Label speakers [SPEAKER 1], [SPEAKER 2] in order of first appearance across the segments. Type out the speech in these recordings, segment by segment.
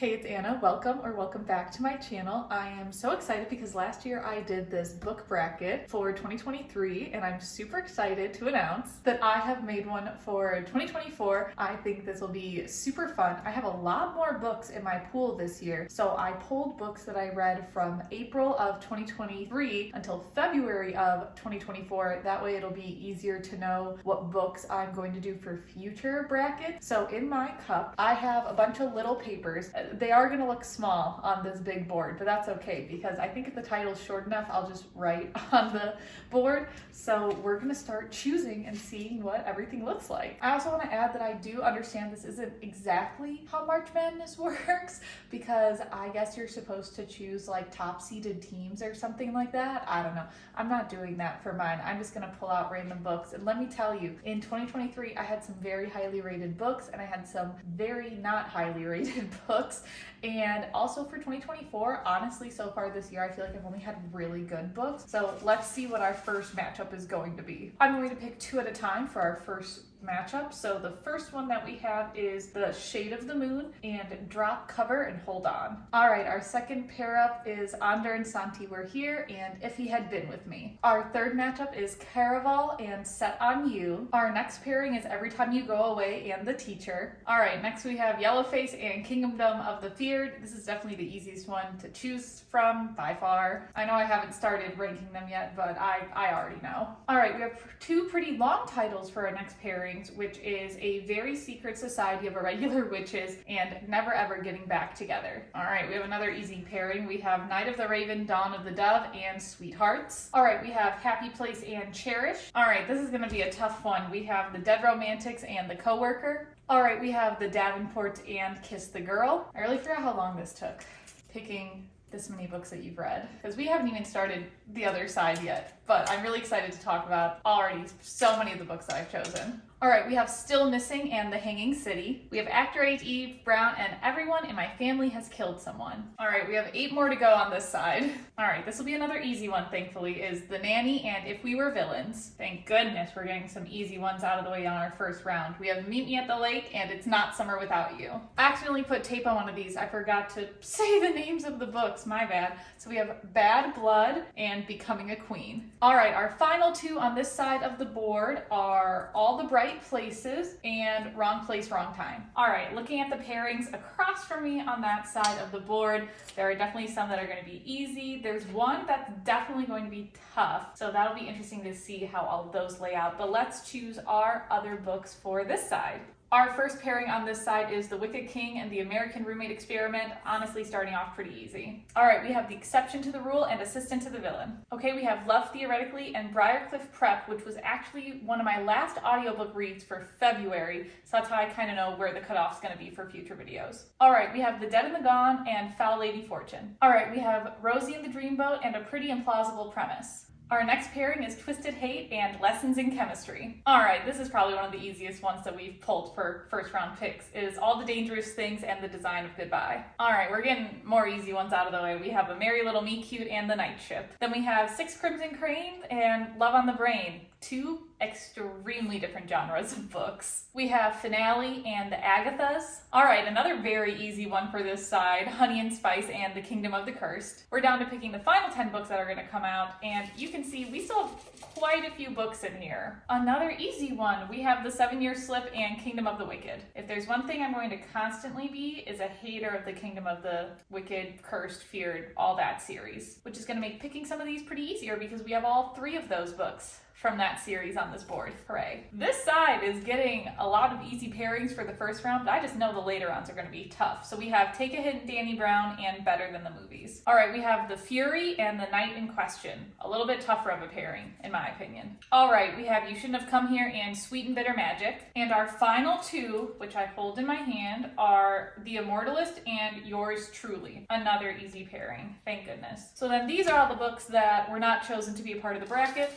[SPEAKER 1] Hey, it's Anna. Welcome back to my channel. I am so excited because last year I did this book bracket for 2023 and I'm super excited to announce that I have made one for 2024. I think this will be super fun. I have a lot more books in my pool this year, so I pulled books that I read from April of 2023 until February of 2024. That way it'll be easier to know what books I'm going to do for future brackets. So in my cup, I have a bunch of little papers. They are going to look small on this big board, but that's okay because I think if the title's short enough, I'll just write on the board. So we're going to start choosing and seeing what everything looks like. I also want to add that I do understand this isn't exactly how March Madness works because I guess you're supposed to choose like top seeded teams or something like that. I don't know. I'm not doing that for mine. I'm just going to pull out random books. And let me tell you, in 2023, I had some very highly rated books and I had some very not highly rated books. And also for 2024, honestly, so far this year, I feel like I've only had really good books. So let's see what our first matchup is going to be. I'm going to pick two at a time for our first matchup. So the first one that we have is The Shade of the Moon and Drop, Cover, and Hold On. All right, our second pair up is Under and Santi Were Here and If He Had Been With Me. Our third matchup is Caraval and Set on You. Our next pairing is Every Time You Go Away and The Teacher. All right, next we have Yellowface and Kingdom of the Feared. This is definitely the easiest one to choose from by far. I know I haven't started ranking them yet, but I already know. All right, we have two pretty long titles for our next pairing, which is A Very Secret Society of Irregular Witches and Never Ever Getting Back Together. All right, we have another easy pairing. We have Night of the Raven, Dawn of the Dove, and Sweethearts. All right, we have Happy Place and Cherish. All right, this is going to be a tough one. We have The Dead Romantics and The Coworker. All right, we have The Davenport and Kiss the Girl. I really forgot how long this took, picking this many books that you've read, because we haven't even started the other side yet, but I'm really excited to talk about already so many of the books that I've chosen. All right, we have Still Missing and The Hanging City. We have Actor 8 Eve Brown and Everyone in My Family Has Killed Someone. All right, we have 8 more to go on this side. All right, this will be another easy one, thankfully, is The Nanny and If We Were Villains. Thank goodness we're getting some easy ones out of the way on our first round. We have Meet Me at the Lake and It's Not Summer Without You. I accidentally put tape on one of these. I forgot to say the names of the books, my bad. So we have Bad Blood and Becoming a Queen. All right, our final two on this side of the board are All the Bright Places and Wrong Place, Wrong Time. All right, looking at the pairings across from me on that side of the board, there are definitely some that are going to be easy. There's one that's definitely going to be tough, so that'll be interesting to see how all of those lay out. But let's choose our other books for this side. Our first pairing on this side is The Wicked King and The American Roommate Experiment, honestly starting off pretty easy. All right, we have The Exception to the Rule and Assistant to the Villain. Okay, we have Love Theoretically and Briarcliff Prep, which was actually one of my last audiobook reads for February, so that's how I kind of know where the cutoff's going to be for future videos. All right, we have The Dead and the Gone and Foul Lady Fortune. All right, we have Rosie and the Dreamboat and A Pretty Implausible Premise. Our next pairing is Twisted Hate and Lessons in Chemistry. All right, this is probably one of the easiest ones that we've pulled for first round picks, is All the Dangerous Things and The Design of Goodbye. All right, we're getting more easy ones out of the way. We have A Merry Little Me Cute and The Night Ship. Then we have Six Crimson Cranes and Love on the Brain. Two extremely different genres of books. We have Finale and The Agathas. All right, another very easy one for this side, Honey and Spice and The Kingdom of the Cursed. We're down to picking the final 10 books that are going to come out, and you can see we still have quite a few books in here. Another easy one, we have The 7-Year Slip and Kingdom of the Wicked. If there's one thing I'm going to constantly be, is a hater of the Kingdom of the Wicked, Cursed, Feared, all that series, which is going to make picking some of these pretty easier because we have all 3 of those books from that series on this board. Hooray. This side is getting a lot of easy pairings for the first round, but I just know the later rounds are going to be tough. So we have Take a Hit, Danny Brown, and Better Than the Movies. All right, we have The Fury and The Night in Question. A little bit tougher of a pairing, in my opinion. All right, we have You Shouldn't Have Come Here and Sweet and Bitter Magic. And our final two, which I hold in my hand, are The Immortalist and Yours Truly. Another easy pairing, thank goodness. So then these are all the books that were not chosen to be a part of the bracket.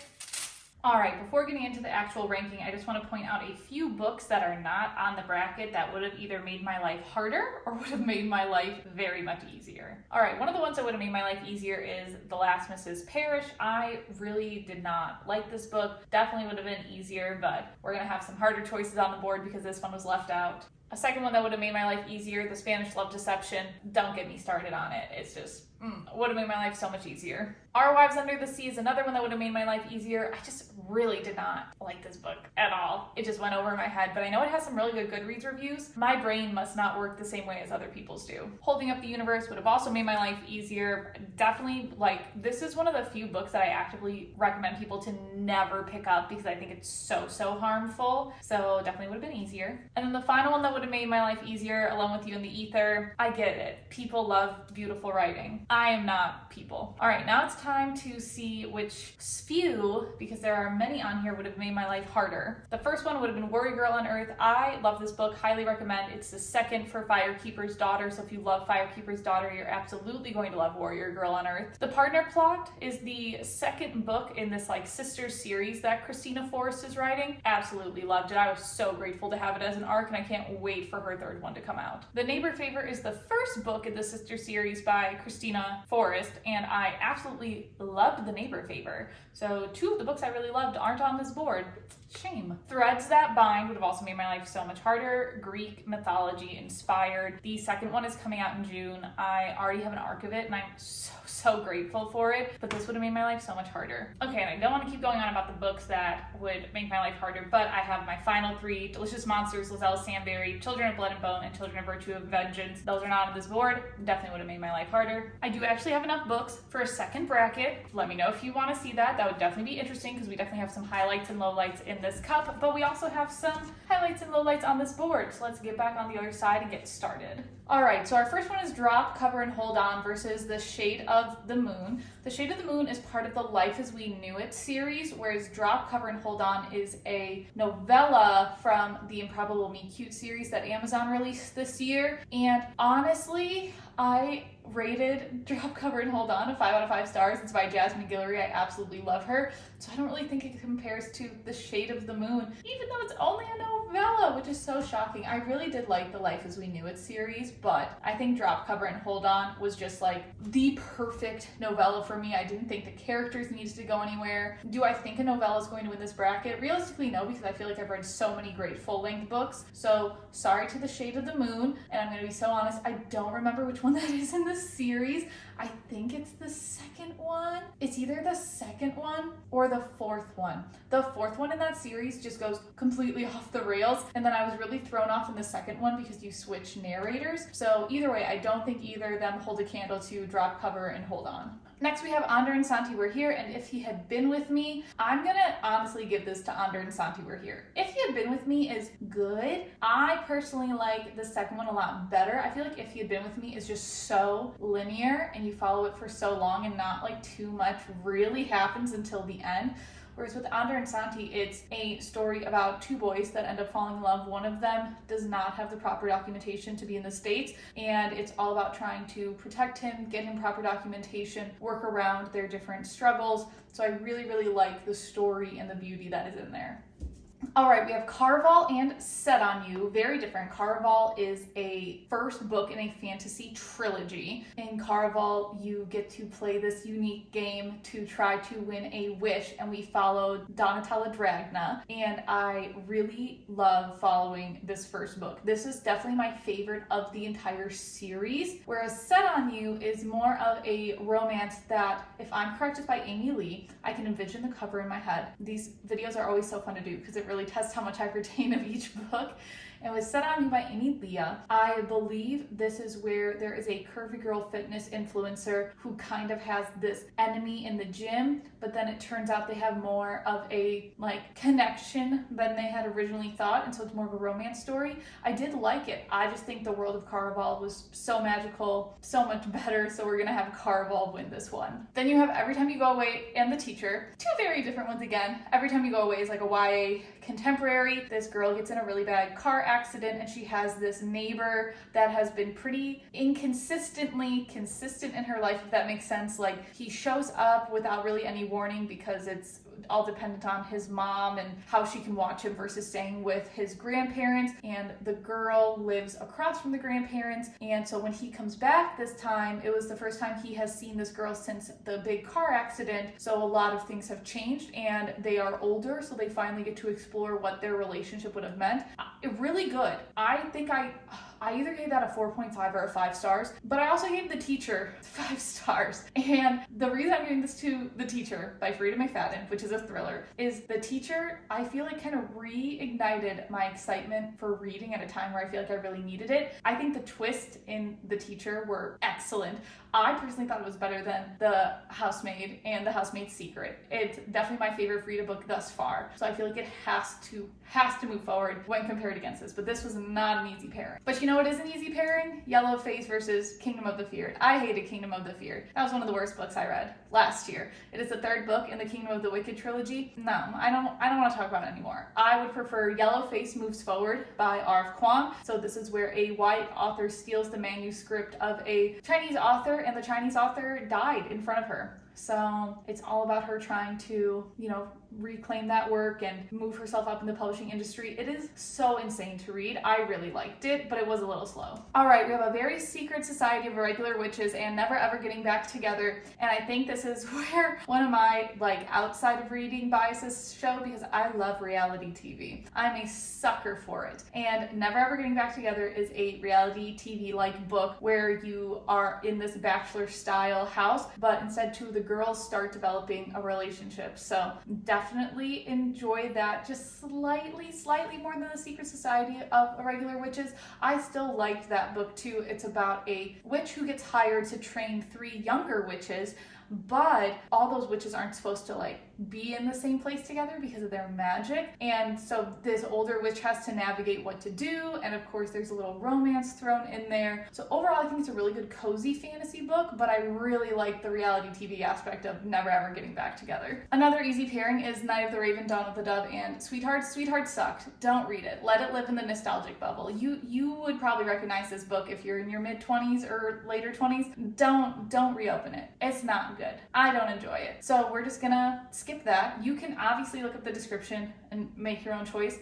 [SPEAKER 1] All right, before getting into the actual ranking, I just want to point out a few books that are not on the bracket that would have either made my life harder or would have made my life very much easier. All right, one of the ones that would have made my life easier is The Last Mrs. Parrish. I really did not like this book. Definitely would have been easier, but we're going to have some harder choices on the board because this one was left out. A second one that would have made my life easier, The Spanish Love Deception. Don't get me started on it. It's just, would have made my life so much easier. Our Wives Under the Sea is another one that would have made my life easier. I just really did not like this book at all. It just went over my head, but I know it has some really good Goodreads reviews. My brain must not work the same way as other people's do. Holding Up the Universe would have also made my life easier. Definitely, like, this is one of the few books that I actively recommend people to never pick up because I think it's so harmful. So definitely would have been easier. And then the final one that would have made my life easier, Alone with You in the Ether. I get it. People love beautiful writing. I am not people. All right, now it's time to see which few, because there are many on here, would have made my life harder. The first one would have been Warrior Girl on Earth. I love this book, highly recommend. It's the second for Firekeeper's Daughter, so if you love Firekeeper's Daughter, you're absolutely going to love Warrior Girl on Earth. The Partner Plot is the second book in this like sister series that Christina Forrest is writing. Absolutely loved it. I was so grateful to have it as an arc, and I can't wait for her third one to come out. The Neighbor Favor is the first book in the sister series by Christina Forrest, and I absolutely loved The Neighbor Favor. So two of the books I really loved aren't on this board. Shame. Threads That Bind would have also made my life so much harder. Greek mythology inspired. The second one is coming out in June. I already have an arc of it, and I'm so grateful for it, but this would have made my life so much harder. Okay, and I don't want to keep going on about the books that would make my life harder, but I have my final three: Delicious Monsters, Lizelle Samberry, Children of Blood and Bone, and Children of Virtue and Vengeance. Those are not on this board. Definitely would have made my life harder. I do actually have enough books for a second bracket. Let me know if you want to see that. That would definitely be interesting because we definitely have some highlights and lowlights in this cup, but we also have some highlights and lowlights on this board. So let's get back on the other side and get started. All right, so our first one is Drop, Cover, and Hold On versus The Shade of the Moon. The Shade of the Moon is part of the Life as We Knew It series, whereas Drop, Cover, and Hold On is a novella from the Improbable Me Cute series that Amazon released this year. And honestly, I rated Drop, Cover, and Hold On a 5 out of 5 stars. It's by Jasmine Guillory. I absolutely love her. So I don't really think it compares to The Shade of the Moon, even though it's only a novella, which is so shocking. I really did like the Life as We Knew It series, but I think Drop, Cover, and Hold On was just like the perfect novella for me. I didn't think the characters needed to go anywhere. Do I think a novella is going to win this bracket? Realistically, no, because I feel like I've read so many great full-length books. So sorry to The Shade of the Moon, and I'm going to be so honest, I don't remember which one that is in this series. I think it's the second one. It's either the second one or the fourth one. The fourth one in that series just goes completely off the rails, and then I was really thrown off in the second one because you switch narrators. So either way, I don't think either of them hold a candle to Drop, Cover, and Hold On. Next, we have Ander and Santi Were Here, and If He Had Been With Me. I'm gonna honestly give this to Ander and Santi Were Here. If He Had Been With Me is good. I personally like the second one a lot better. I feel like If He Had Been With Me is just so linear, and you follow it for so long, and not like too much really happens until the end. Whereas with Ander and Santi, it's a story about two boys that end up falling in love. One of them does not have the proper documentation to be in the States, and it's all about trying to protect him, get him proper documentation, work around their different struggles. So I really like the story and the beauty that is in there. All right, we have Caraval and Set on You. Very different. Caraval is a first book in a fantasy trilogy. In Caraval, you get to play this unique game to try to win a wish, and we followed Donatella Dragna, and I really love following this first book. This is definitely my favorite of the entire series, whereas Set on You is more of a romance that, if I'm correct, is by Amy Lee. I can envision the cover in my head. These videos are always so fun to do because it really test how much I retain of each book. And was Set on You by Amy Leah. I believe this is where there is a curvy girl fitness influencer who kind of has this enemy in the gym, but then it turns out they have more of a like connection than they had originally thought, and so it's more of a romance story. I did like it. I just think the world of Caraval was so magical, so much better, so we're gonna have Caraval win this one. Then you have Every Time You Go Away and The Teacher. Two very different ones again. Every Time You Go Away is like a YA contemporary. This girl gets in a really bad car accident, and she has this neighbor that has been pretty inconsistently consistent in her life, if that makes sense. Like, he shows up without really any warning because it's all dependent on his mom and how she can watch him versus staying with his grandparents. And the girl lives across from the grandparents. And so when he comes back this time, it was the first time he has seen this girl since the big car accident. So a lot of things have changed and they are older. So they finally get to explore what their relationship would have meant. Really good. I think I either gave that a 4.5 or a 5 stars, but I also gave The Teacher 5 stars. And the reason I'm giving this to The Teacher by Frida McFadden, which is a thriller, is The Teacher, I feel like kind of reignited my excitement for reading at a time where I feel like I really needed it. I think the twists in The Teacher were excellent. I personally thought it was better than The Housemaid and The Housemaid's Secret. It's definitely my favorite Frida book thus far. So I feel like it has to move forward when compared against this. But this was not an easy pairing. But you know what is an easy pairing? Yellow Face versus Kingdom of the Feared. I hated Kingdom of the Feared. That was one of the worst books I read last year. It is the third book in the Kingdom of the Wicked trilogy. No, I don't want to talk about it anymore. I would prefer Yellow Face Moves Forward by R.F. Kuang. So this is where a white author steals the manuscript of a Chinese author, and the Chinese author died in front of her. So it's all about her trying to, reclaim that work and move herself up in the publishing industry. It is so insane to read. I really liked it, but it was a little slow. All right, we have a very secret society of irregular witches and never ever getting back together. And I think this is where one of my outside of reading biases show, because I love reality TV. I'm a sucker for it. And Never Ever Getting Back Together is a reality TV like book where you are in this bachelor style house, but instead two of the girls start developing a relationship. So definitely enjoy that, just slightly more than The Secret Society of Irregular Witches. I still liked that book too. It's about a witch who gets hired to train 3 younger witches, but all those witches aren't supposed to be in the same place together because of their magic. And so this older witch has to navigate what to do, and of course there's a little romance thrown in there. So overall I think it's a really good cozy fantasy book, but I really like the reality TV aspect of Never Ever Getting Back Together. Another easy pairing is Night of the Raven, Dawn of the Dove, and Sweetheart. Sweetheart sucked. Don't read it. Let it live in the nostalgic bubble. You would probably recognize this book if you're in your mid-20s or later 20s. Don't reopen it. It's not good. I don't enjoy it. So we're just gonna skip that. You can obviously look up the description and make your own choice.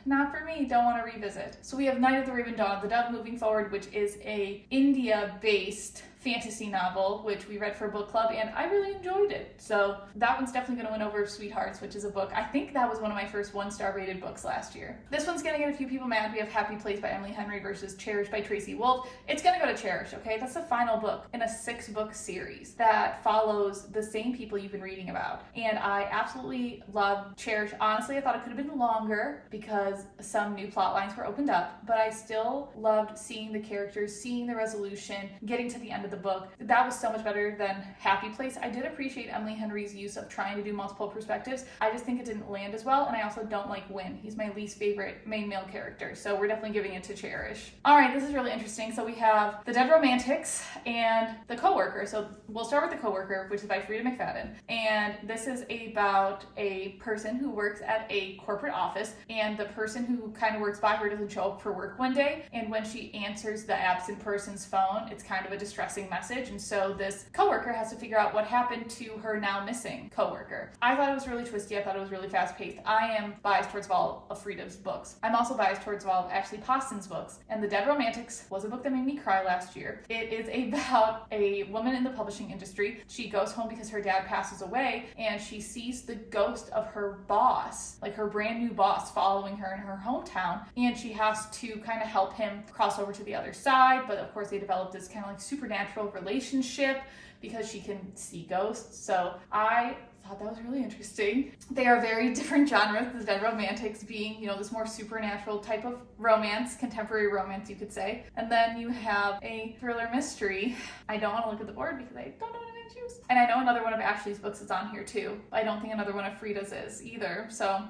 [SPEAKER 1] Not for me. Don't want to revisit. So we have Night of the Raven, Dawn of the Dove moving forward, which is a India-based fantasy novel, which we read for a book club, and I really enjoyed it. So that one's definitely going to win over Sweethearts, which is a book. I think that was one of my first 1-star rated books last year. This one's going to get a few people mad. We have Happy Place by Emily Henry versus Cherish by Tracy Wolff. It's going to go to Cherish, okay? That's the final book in a 6-book series that follows the same people you've been reading about. And I absolutely love Cherish. Honestly, I thought it could have been longer because some new plot lines were opened up, but I still loved seeing the characters, seeing the resolution, getting to the end of the book. That was so much better than Happy Place. I did appreciate Emily Henry's use of trying to do multiple perspectives. I just think it didn't land as well, and I also don't like Win. He's my least favorite main male character, so we're definitely giving it to Cherish. All right, this is really interesting. So we have The Dead Romantics and The Coworker. So we'll start with The Coworker, which is by Frida McFadden, and this is about a person who works at a corporate office, and the person who kind of works by her doesn't show up for work one day, and when she answers the absent person's phone, it's kind of a distressing message, and so this coworker has to figure out what happened to her now missing coworker. I thought it was really twisty. I thought it was really fast-paced. I am biased towards all of Frida's books. I'm also biased towards all of Ashley Poston's books, and The Dead Romantics was a book that made me cry last year. It is about a woman in the publishing industry. She goes home because her dad passes away, and she sees the ghost of her boss, like her brand new boss, following her in her hometown, and she has to kind of help him cross over to the other side. But of course they develop this kind of supernatural relationship because she can see ghosts. So I thought that was really interesting. They are very different genres, The Dead Romantics being, this more supernatural type of romance, contemporary romance, you could say. And then you have a thriller mystery. I don't want to look at the board because I don't know what I'm going to choose. And I know another one of Ashley's books is on here too, but I don't think another one of Frida's is either. So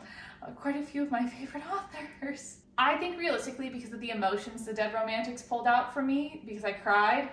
[SPEAKER 1] quite a few of my favorite authors. I think realistically, because of the emotions the Dead Romantics pulled out for me, because I cried,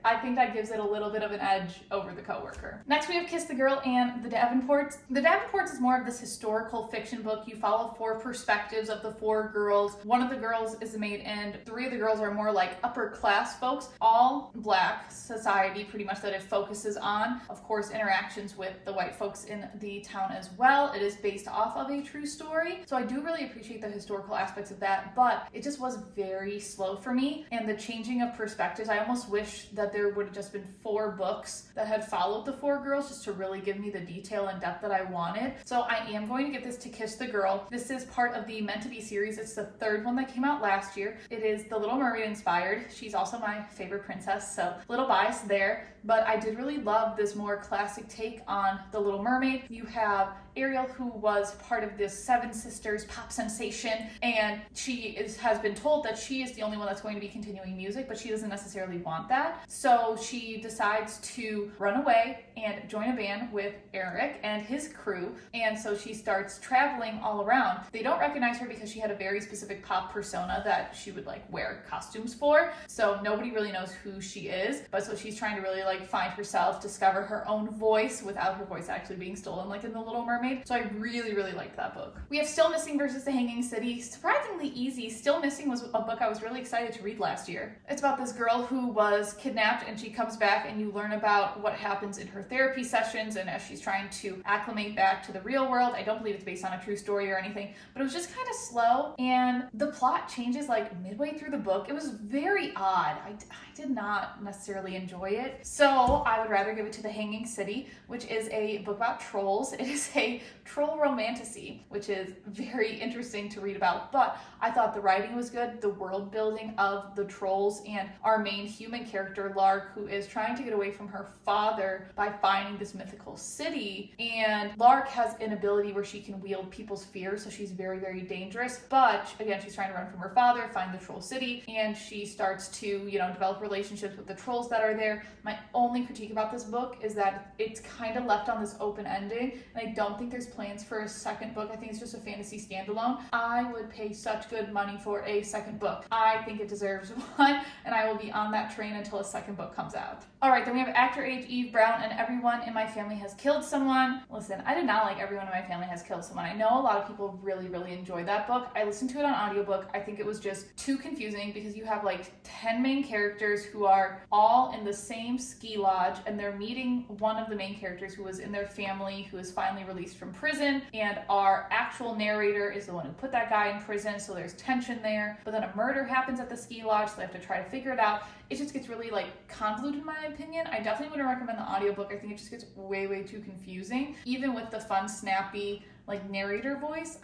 [SPEAKER 1] I think that gives it a little bit of an edge over The Coworker. Next we have Kiss the Girl and The Davenports. The Davenports is more of this historical fiction book. You follow 4 perspectives of the 4 girls. One of the girls is a maid, and 3 of the girls are more like upper class folks, all Black society pretty much that it focuses on. Of course, interactions with the white folks in the town as well. It is based off of a true story, so I do really appreciate the historical aspects of that. But it just was very slow for me, and the changing of perspectives, I almost wish that there would have just been 4 books that had followed the 4 girls just to really give me the detail and depth that I wanted. So I am going to give this to Kiss the Girl. This is part of the Meant to Be series. It's the 3rd one that came out last year. It is The Little Mermaid inspired. She's also my favorite princess, so little bias there. But I did really love this more classic take on The Little Mermaid. You have Ariel, who was part of this Seven Sisters pop sensation, and she has been told that she is the only one that's going to be continuing music, but she doesn't necessarily want that. So she decides to run away and join a band with Eric and his crew, and so she starts traveling all around. They don't recognize her because she had a very specific pop persona that she would like wear costumes for, so nobody really knows who she is. But so she's trying to really like find herself, discover her own voice without her voice actually being stolen like in The Little Mermaid. So I really liked that book. We have Still Missing versus The Hanging City. Surprisingly easy. Still Missing was a book I was really excited to read last year. It's about this girl who was kidnapped, and she comes back, and you learn about what happens in her therapy sessions and as she's trying to acclimate back to the real world. I don't believe it's based on a true story or anything, but it was just kind of slow, and the plot changes like midway through the book. It was very odd. I did not necessarily enjoy it. So I would rather give it to The Hanging City, which is a book about trolls. It is a troll romantasy, which is very interesting to read about, but I thought the writing was good, the world building of the trolls, and our main human character, Lark, who is trying to get away from her father by finding this mythical city. And Lark has an ability where she can wield people's fears, so she's very dangerous, but again, she's trying to run from her father, find the troll city, and she starts to, develop relationships with the trolls that are there. My only critique about this book is that it's kind of left on this open ending, and I don't think there's plans for a second book. I think it's just a fantasy standalone. I would pay such good money for a second book. I think it deserves one, and I will be on that train until a second book comes out. Alright, then we have Actor Age Eve Brown and Everyone in My Family Has Killed Someone. Listen, I did not like Everyone in My Family Has Killed Someone. I know a lot of people really enjoyed that book. I listened to it on audiobook. I think it was just too confusing because you have like 10 main characters who are all in the same ski lodge, and they're meeting one of the main characters who was in their family who is finally released from prison, and our actual narrator is the one who put that guy in prison, so there's tension there. But then a murder happens at the ski lodge, so they have to try to figure it out. It just gets really convoluted in my opinion. I definitely wouldn't recommend the audiobook. I think it just gets way too confusing. Even with the fun, snappy narrator voice,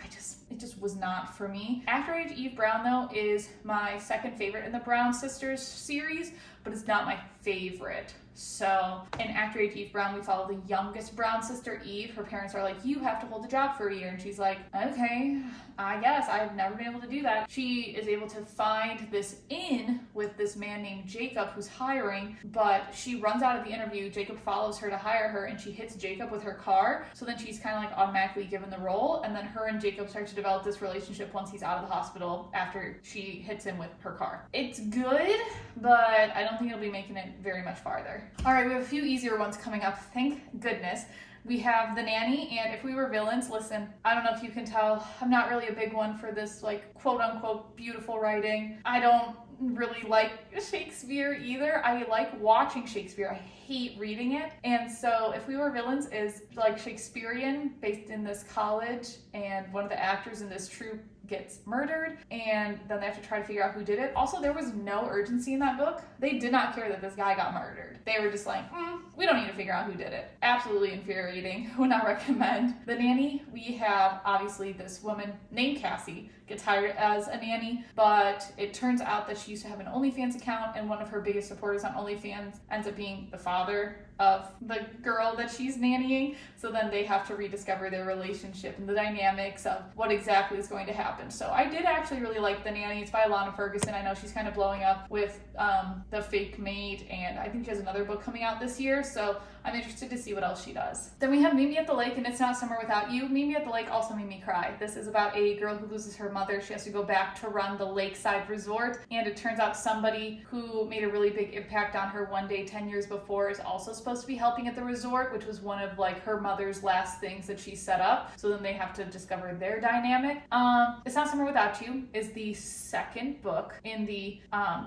[SPEAKER 1] it just was not for me. Actor Age Eve Brown though is my second favorite in the Brown Sisters series, but it's not my favorite. So in Actor Age Eve Brown, we follow the youngest Brown sister, Eve. Her parents are like, you have to hold the job for a year. And she's like, okay, I guess. I've never been able to do that. She is able to find this inn with this man named Jacob who's hiring, but she runs out of the interview. Jacob follows her to hire her, and she hits Jacob with her car. So then she's kind of automatically given the role, and then her and Jacob start to develop this relationship once he's out of the hospital after she hits him with her car. It's good, but I don't think it'll be making it very much farther. All right, we have a few easier ones coming up, thank goodness. We have The Nanny and If We Were Villains. Listen, I don't know if you can tell, I'm not really a big one for this quote unquote beautiful writing. I don't really like Shakespeare either. I like watching Shakespeare. I hate reading it. And so If We Were Villains is Shakespearean, based in this college, and one of the actors in this troupe gets murdered, and then they have to try to figure out who did it. Also, there was no urgency in that book. They did not care that this guy got murdered. They were just like, we don't need to figure out who did it. Absolutely infuriating. Would not recommend. The Nanny, we have obviously this woman named Cassie gets hired as a nanny, but it turns out that she used to have an OnlyFans account, and one of her biggest supporters on OnlyFans ends up being the father of the girl that she's nannying. So then they have to rediscover their relationship and the dynamics of what exactly is going to happen happened. So I did actually really like The Nanny. It's by Alana Ferguson. I know she's kind of blowing up with The Fake Mate, and I think she has another book coming out this year, so I'm interested to see what else she does. Then we have Meet Me at the Lake and It's Not Summer Without You. Meet Me at the Lake also made me cry. This is about a girl who loses her mother. She has to go back to run the lakeside resort, and it turns out somebody who made a really big impact on her one day 10 years before is also supposed to be helping at the resort, which was one of like her mother's last things that she set up. So then they have to discover their dynamic. It's Not Summer Without You is the second book in the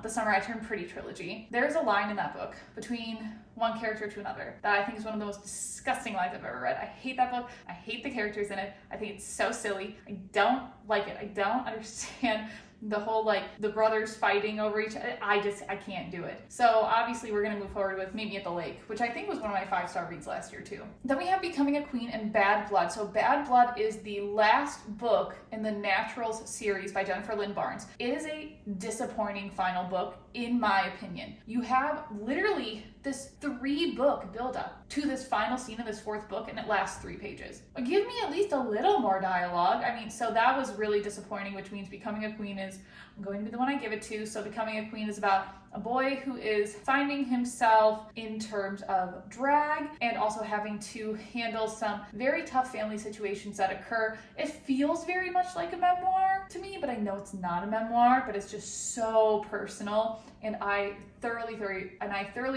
[SPEAKER 1] Summer I Turned Pretty trilogy. There's a line in that book between one character to another that I think is one of the most disgusting lines I've ever read. I hate that book. I hate the characters in it. I think it's so silly. I don't like it. I don't understand the whole like the brothers fighting over each other. I can't do it. So obviously we're gonna move forward with Meet Me at the Lake, which I think was one of my 5-star reads last year too. Then we have Becoming a Queen and Bad Blood. So Bad Blood is the last book in the Naturals series by Jennifer Lynn Barnes. It is a disappointing final book in my opinion. You have literally this 3-book buildup to this final scene of this 4th book, and it lasts 3 pages. Give me at least a little more dialogue. I mean, so that was really disappointing, which means Becoming a Queen is going to be the one I give it to. So Becoming a Queen is about a boy who is finding himself in terms of drag and also having to handle some very tough family situations that occur. It feels very much like a memoir to me, but I know it's not a memoir, but it's just so personal, and I thoroughly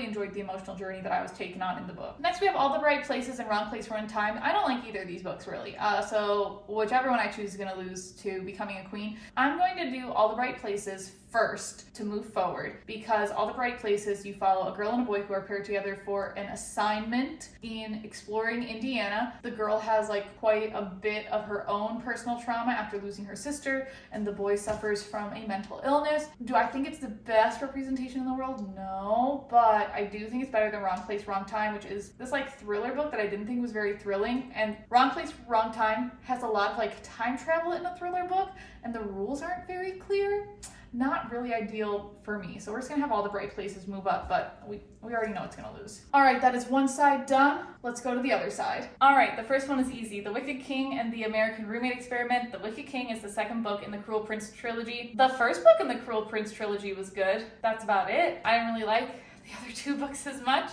[SPEAKER 1] enjoyed the emotional journey that I was taken on in the book. Next, we have All the Right Places and Wrong Place, Wrong Time. I don't like either of these books really, so whichever one I choose is going to lose to Becoming a Queen. I'm going to do All the Right Places first to move forward, because All the Right Places, you follow a girl and a boy who are paired together for an assignment in exploring Indiana. The girl has like quite a bit of her own personal trauma after losing her sister, and the boy suffers from a mental illness. Do I think it's the best representation in the world? No, but I do think it's better than Wrong Place, Wrong Time, which is this like thriller book that I didn't think was very thrilling. And Wrong Place, Wrong Time has a lot of like time travel in a thriller book, and the rules aren't very clear. Not really ideal for me. So we're just gonna have All the Bright Places move up, but we already know it's gonna lose. All right, that is one side done. Let's go to the other side. All right, the first one is easy. The Wicked King and the American Roommate Experiment. The Wicked King is the second book in the Cruel Prince trilogy. The first book in the Cruel Prince trilogy was good. That's about it. I didn't really like the other 2 books as much.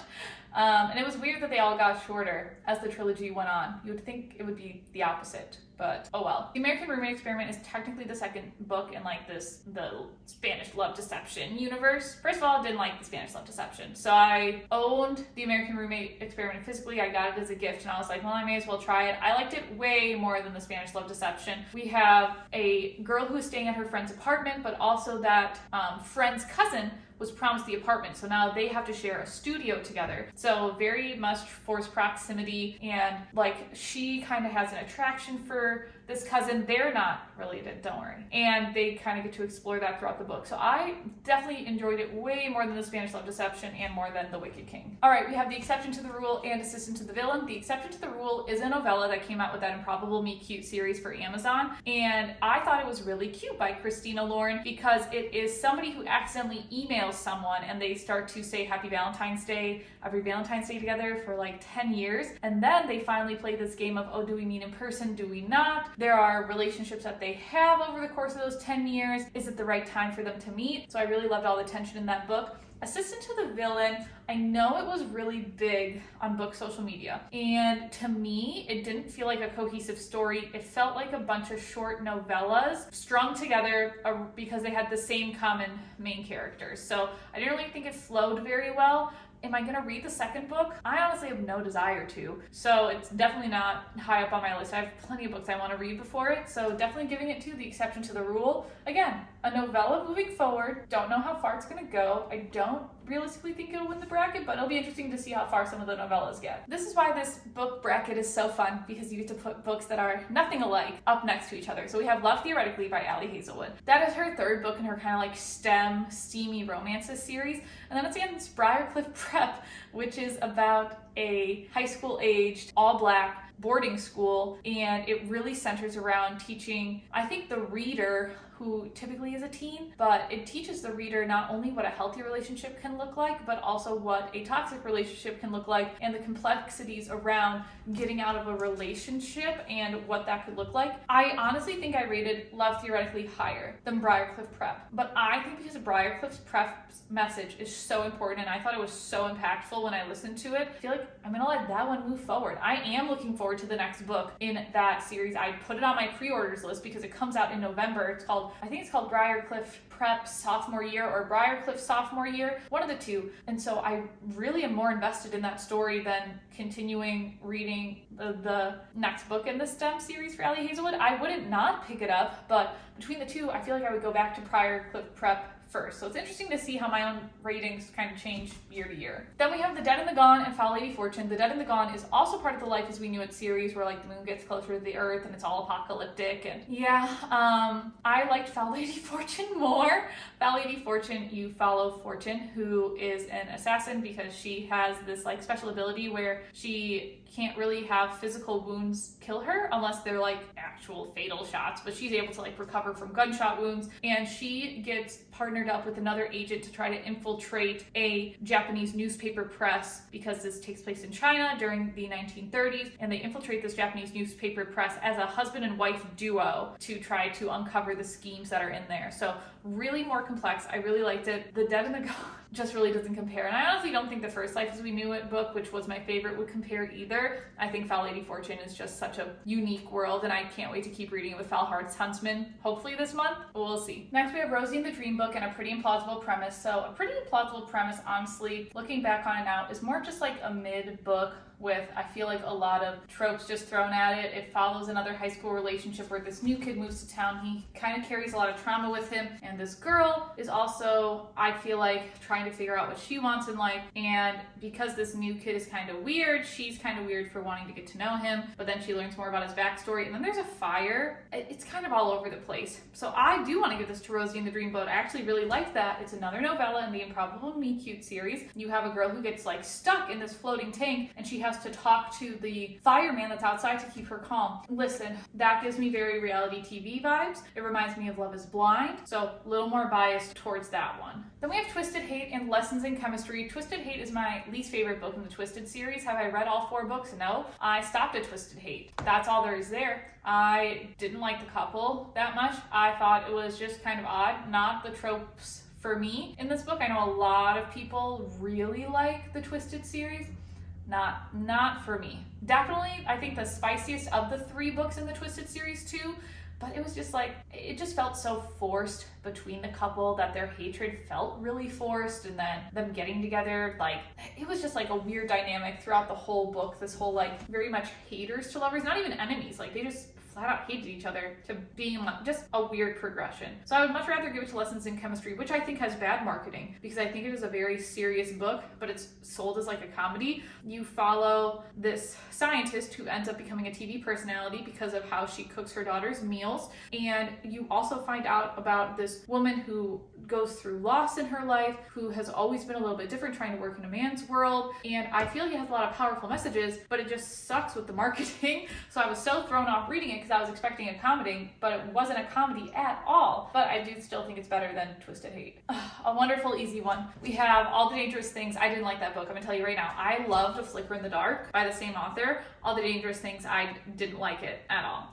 [SPEAKER 1] And it was weird that they all got shorter as the trilogy went on. You would think it would be the opposite, but oh well. The American Roommate Experiment is technically the second book in like the Spanish love deception universe. First of all, I didn't like the Spanish love deception, so I owned the American Roommate Experiment physically. I got it as a gift, and I was like, well, I may as well try it. I liked it way more than the Spanish love deception. We have a girl who is staying at her friend's apartment, but also that friend's cousin was promised the apartment, so now they have to share a studio together. So very much forced proximity, and like she kind of has an attraction for this cousin. They're not related, don't worry. And they kind of get to explore that throughout the book. So I definitely enjoyed it way more than the Spanish love deception and more than The Wicked King. All right, we have The Exception to the Rule and Assistant to the Villain. The Exception to the Rule is a novella that came out with that Improbable Meet Cute series for Amazon, and I thought it was really cute by Christina Lauren, because it is somebody who accidentally emails someone and they start to say Happy Valentine's Day every Valentine's Day together for like 10 years, and then they finally play this game of, oh, do we meet in person, do we not? There are relationships that they have over the course of those 10 years. Is it the right time for them to meet? So I really loved all the tension in that book. Assistant to the Villain, I know it was really big on book social media, and to me, it didn't feel like a cohesive story. It felt like a bunch of short novellas strung together because they had the same common main characters. So I didn't really think it flowed very well. Am I gonna read the second book? I honestly have no desire to, so it's definitely not high up on my list. I have plenty of books I want to read before it, so definitely giving it to The Exception to the Rule. Again, a novella moving forward. Don't know how far it's gonna go. I don't realistically think it'll win the bracket, but it'll be interesting to see how far some of the novellas get. This is why this book bracket is so fun, because you get to put books that are nothing alike up next to each other. So we have Love Theoretically by Ali Hazelwood. That is her third book in her kind of like STEM, steamy romances series. And then it's against Briarcliff Prep, which is about a high school aged, all black boarding school, and it really centers around teaching, I think, the reader who typically is a teen, but it teaches the reader not only what a healthy relationship can look like, but also what a toxic relationship can look like and the complexities around getting out of a relationship and what that could look like. I honestly think I rated Love Theoretically higher than Briarcliff Prep, but I think because Briarcliff's Prep's message is so important and I thought it was so impactful when I listened to it, I feel like I'm gonna let that one move forward. I am looking forward to the next book in that series. I put it on my pre-orders list because it comes out in November. I think it's called Briarcliff Prep Sophomore Year or Briarcliff Sophomore Year, one of the two. And so I really am more invested in that story than continuing reading the next book in the STEM series for Allie Hazelwood. I wouldn't not pick it up, but between the two, I feel like I would go back to Briarcliff Prep first. So it's interesting to see how my own ratings kind of change year to year. Then we have The Dead and the Gone and Foul Lady Fortune. The Dead and the Gone is also part of the Life as We Knew It series where like the moon gets closer to the earth and it's all apocalyptic. And I liked Foul Lady Fortune more. Foul Lady Fortune, you follow Fortune, who is an assassin because she has this like special ability where she can't really have physical wounds kill her unless they're like actual fatal shots, but she's able to like recover from gunshot wounds, and she gets partnered up with another agent to try to infiltrate a Japanese newspaper press because this takes place in China during the 1930s, and they infiltrate this Japanese newspaper press as a husband and wife duo to try to uncover the schemes that are in there. So really more complex. I really liked it. The Dead and the Gone just really doesn't compare, and I honestly don't think the first Life as We Knew It book, which was my favorite, would compare either. I think Foul Lady Fortune is just such a unique world, and I can't wait to keep reading it with Foul Hearts Huntsman, hopefully this month, but we'll see. Next we have Rosie and the Dream Book and A Pretty Implausible Premise. So A Pretty Implausible Premise, honestly, looking back on it now, is more just like a mid book with, I feel like, a lot of tropes just thrown at it. It follows another high school relationship where this new kid moves to town. He kind of carries a lot of trauma with him, and this girl is also, I feel like, trying to figure out what she wants in life, and because this new kid is kind of weird, she's kind of weird for wanting to get to know him, but then she learns more about his backstory, and then there's a fire. It's kind of all over the place. So I do want to give this to Rosie and the Dreamboat. I actually really like that. It's another novella in the Improbable Me Cute series. You have a girl who gets like stuck in this floating tank, and she has to talk to the fireman that's outside to keep her calm. Listen, that gives me very reality TV vibes. It reminds me of Love is Blind, so a little more biased towards that one. Then we have Twisted Hate and Lessons in Chemistry. Twisted Hate is my least favorite book in the Twisted series. Have I read all 4 books? No. I stopped at Twisted Hate. That's all there is there. I didn't like the couple that much. I thought it was just kind of odd, not the tropes for me in this book. I know a lot of people really like the Twisted series. Not for me. Definitely, I think the spiciest of the 3 books in the Twisted series too, but it was just like, it just felt so forced between the couple that their hatred felt really forced, and then them getting together, like, it was just like a weird dynamic throughout the whole book. This whole like very much haters to lovers, not even enemies, like they just flat out hated each other, to being like just a weird progression. So I would much rather give it to Lessons in Chemistry, which I think has bad marketing because I think it is a very serious book, but it's sold as like a comedy. You follow this scientist who ends up becoming a TV personality because of how she cooks her daughter's meals, and you also find out about this woman who goes through loss in her life, who has always been a little bit different, trying to work in a man's world, and I feel he has a lot of powerful messages, but it just sucks with the marketing. So I was so thrown off reading it because I was expecting a comedy, but it wasn't a comedy at all. But I do still think it's better than Twisted Hate. A wonderful, easy one. We have All the Dangerous Things. I didn't like that book. I'm gonna tell you right now. I loved A Flicker in the Dark by the same author. All the Dangerous Things, I didn't like it at all.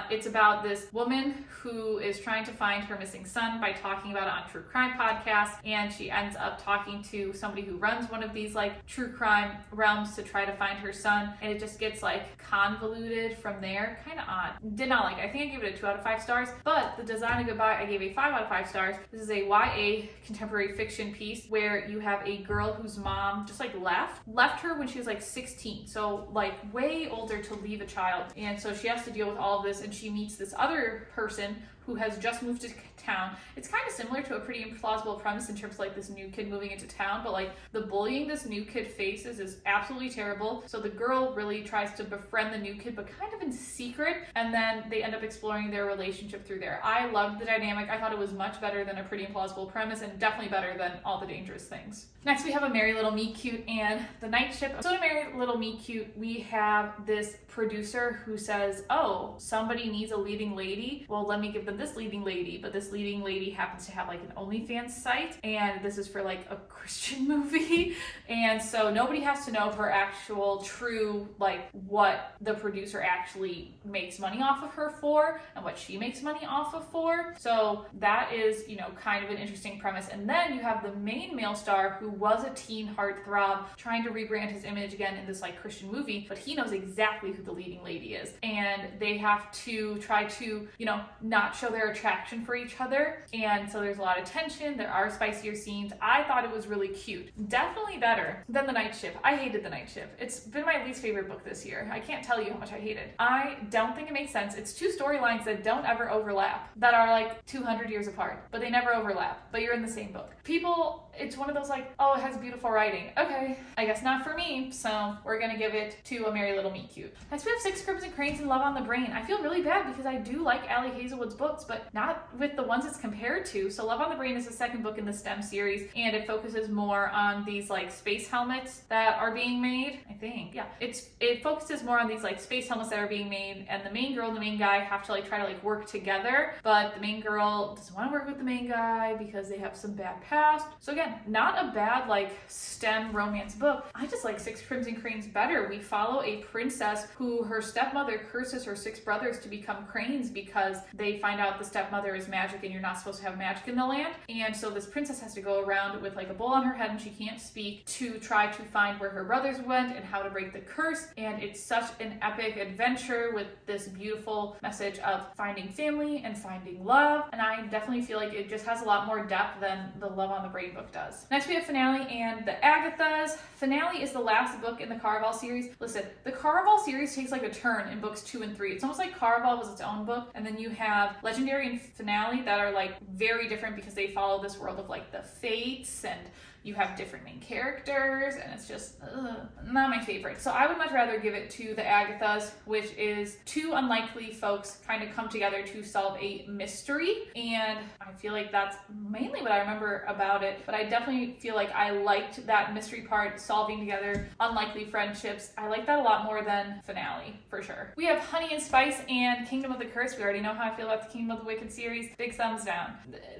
[SPEAKER 1] It's about this woman who is trying to find her missing son by talking about it on true crime podcasts, and she ends up talking to somebody who runs one of these like true crime realms to try to find her son, and it just gets like convoluted from there. Kind of odd. Did not like it. I think I gave it a 2 out of 5 stars, but The Design of Goodbye I gave a 5 out of 5 stars. This is a YA contemporary fiction piece where you have a girl whose mom just like left her when she was like 16, so like way older to leave a child, and so she has to deal with all of this, and she meets this other person who has just moved to town. It's kind of similar to A Pretty Implausible Premise in terms of like this new kid moving into town, but like the bullying this new kid faces is absolutely terrible. So the girl really tries to befriend the new kid, but kind of in secret, and then they end up exploring their relationship through there. I loved the dynamic. I thought it was much better than A Pretty Implausible Premise, and definitely better than All the Dangerous Things. Next we have A Merry Little Meet Cute and The Night Ship. So in A Merry Little Meet Cute, we have this producer who says, oh, somebody needs a leading lady, well, let me give them this leading lady, but this leading lady happens to have like an OnlyFans site, and this is for like a Christian movie. And so nobody has to know her actual true, like what the producer actually makes money off of her for and what she makes money off of for. So that is, you know, kind of an interesting premise. And then you have the main male star who was a teen heartthrob trying to rebrand his image again in this like Christian movie, but he knows exactly who the leading lady is. And they have to try to, you know, not show their attraction for each other. And so there's a lot of tension. There are spicier scenes. I thought it was really cute. Definitely better than The Night Shift. I hated The Night Shift. It's been my least favorite book this year. I can't tell you how much I hate it. I don't think it makes sense. It's two storylines that don't ever overlap, that are like 200 years apart, but they never overlap, but you're in the same book. People, it's one of those like, oh, it has beautiful writing. Okay, I guess not for me, so we're gonna give it to A Merry Little Meet Cute. Next we have Six Crimson Cranes and Love on the Brain. I feel really bad because I do like Ali Hazelwood's books, but not with the ones it's compared to. So Love on the Brain is the second book in the STEM series, and it focuses more on these like space helmets that are being made. I think, yeah. It focuses more on these like space helmets that are being made, and the main girl and the main guy have to like try to like work together, but the main girl doesn't want to work with the main guy because they have some bad past. So again, not a bad like STEM romance book. I just like Six Crimson Cranes better. We follow a princess who her stepmother curses her six brothers to become cranes because they find out the stepmother is magic and you're not supposed to have magic in the land. And so this princess has to go around with like a bowl on her head and she can't speak to try to find where her brothers went and how to break the curse. And it's such an epic adventure with this beautiful message of finding family and finding love. And I definitely feel like it just has a lot more depth than the Love on the Brain book does. Next we have Finale and the Agathas. Finale is the last book in the Caraval series. Listen, the Caraval series takes like a turn in books 2 and 3. It's almost like Caraval was its own book, and then you have Legendary and Finale that are like very different because they follow this world of like the fates, and you have different main characters, and it's just not my favorite. So I would much rather give it to the Agathas, which is two unlikely folks kind of come together to solve a mystery, and I feel like that's mainly what I remember about it. But I definitely feel like I liked that mystery part, solving together unlikely friendships. I like that a lot more than Finale, for sure. We have Honey and Spice and Kingdom of the Curse. We already know how I feel about the Kingdom of the Wicked series. Big thumbs down.